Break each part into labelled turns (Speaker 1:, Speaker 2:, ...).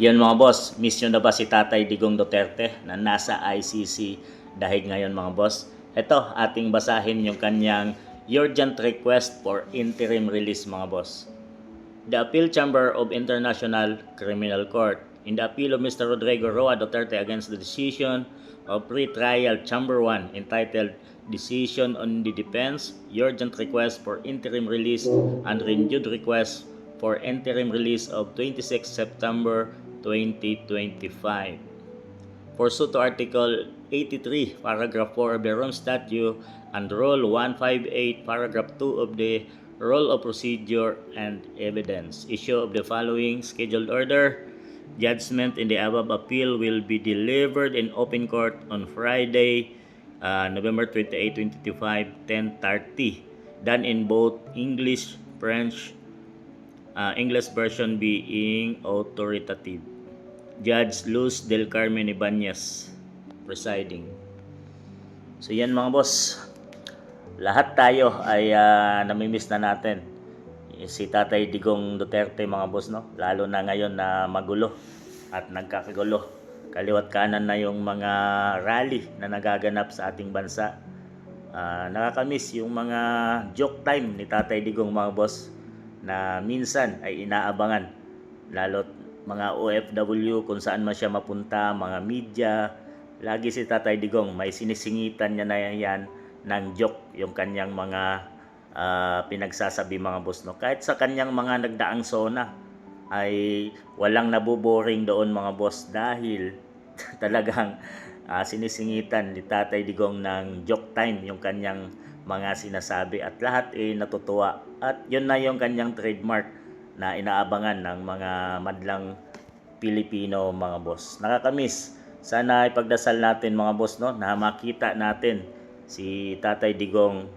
Speaker 1: Yun mga boss, miss nyo na ba si Tatay Digong Duterte na nasa ICC dahil ngayon mga boss? Ito, ating basahin yung kanyang urgent request for interim release mga boss. The Appeal Chamber of International Criminal Court. In the appeal of Mr. Rodrigo Roa Duterte against the decision of Pre-Trial Chamber 1 entitled Decision on the Defense, Urgent Request for Interim Release and Renewed Request for Interim Release of 26 September 2025. Pursuant to Article 83, Paragraph 4 of the Rome Statute and Rule 158, Paragraph 2 of the Rule of Procedure and Evidence. Issue of the following scheduled order. Judgment in the above appeal will be delivered in open court on Friday, November 28, 2025, 10:30. Done in both English, French, English version being authoritative. Judge Luz del Carmen Ibanez presiding. So yan mga boss, lahat tayo ay namimiss na natin si Tatay Digong Duterte mga boss, no? Lalo na ngayon na magulo at nagkakagulo. Kaliwat kanan na yung mga rally na nagaganap sa ating bansa. Nakakamiss yung mga joke time ni Tatay Digong mga boss na minsan ay inaabangan, lalo't mga OFW kung saan man siya mapunta, mga media, lagi si Tatay Digong may sinisingitan niya na yan ng joke yung kanyang mga pinagsasabi mga boss, no? Kahit sa kanyang mga nagdaang sona ay walang naboboring doon mga boss dahil talagang sinisingitan ni Tatay Digong ng joke time yung kanyang mga sinasabi at lahat ay natutuwa at yun na yung kanyang trademark na inaabangan ng mga madlang Pilipino mga boss. Nakakamiss. Sana ipagdasal natin mga boss, no, na makita natin si Tatay Digong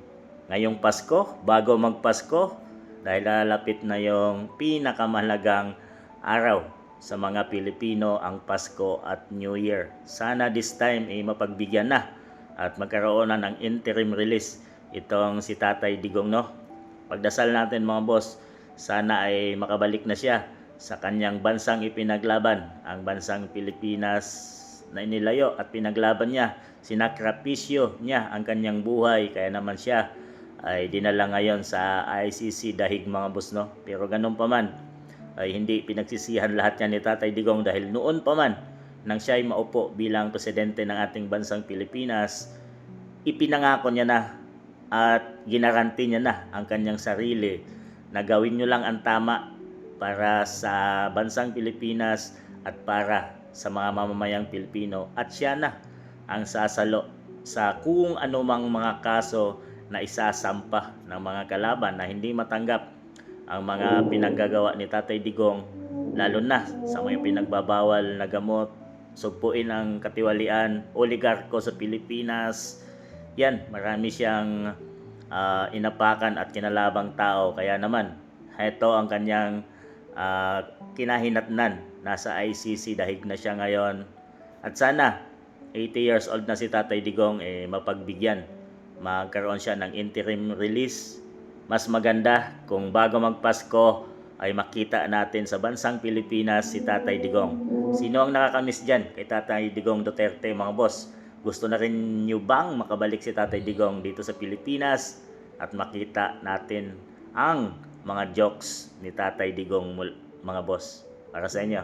Speaker 1: ngayong Pasko, bago magpasko, dahil lalapit na yung pinakamahalagang araw sa mga Pilipino, ang Pasko at New Year. Sana this time ay mapagbigyan na at magkaroon na ng interim release itong si Tatay Digong, no? Pagdasal natin mga boss, sana ay makabalik na siya sa kanyang bansang ipinaglaban, ang bansang Pilipinas na inilayo at pinaglaban niya, sinakripisyo niya ang kanyang buhay, kaya naman siya ay dinala ngayon sa ICC dahig mga boss, no? Pero ganun pa man ay hindi pinagsisihan lahat yan ni Tatay Digong dahil noon pa man nang siya ay maupo bilang presidente ng ating bansang Pilipinas, ipinangako niya na at ginaranti niya na ang kanyang sarili na gawin nyo lang ang tama para sa bansang Pilipinas at para sa mga mamamayang Pilipino, at siya na ang sasalo sa kung anumang mga kaso na isasampa ng mga kalaban na hindi matanggap ang mga pinaggagawa ni Tatay Digong, lalo na sa mga pinagbabawal na gamot, sugpuin ang katiwalian, oligarko sa Pilipinas. Yan, marami siyang inapakan at kinalabang tao, kaya naman ito ang kanyang kinahinatnan. Nasa ICC dahig na siya ngayon at sana 80 years old na si Tatay Digong mapagbigyan, magkaroon siya ng interim release. Mas maganda kung bago magpasko ay makita natin sa bansang Pilipinas si Tatay Digong. Sino ang nakakamiss dyan kay Tatay Digong Duterte mga boss? Gusto na rin nyo bang makabalik si Tatay Digong dito sa Pilipinas at makita natin ang mga jokes ni Tatay Digong mga boss? Para sa inyo.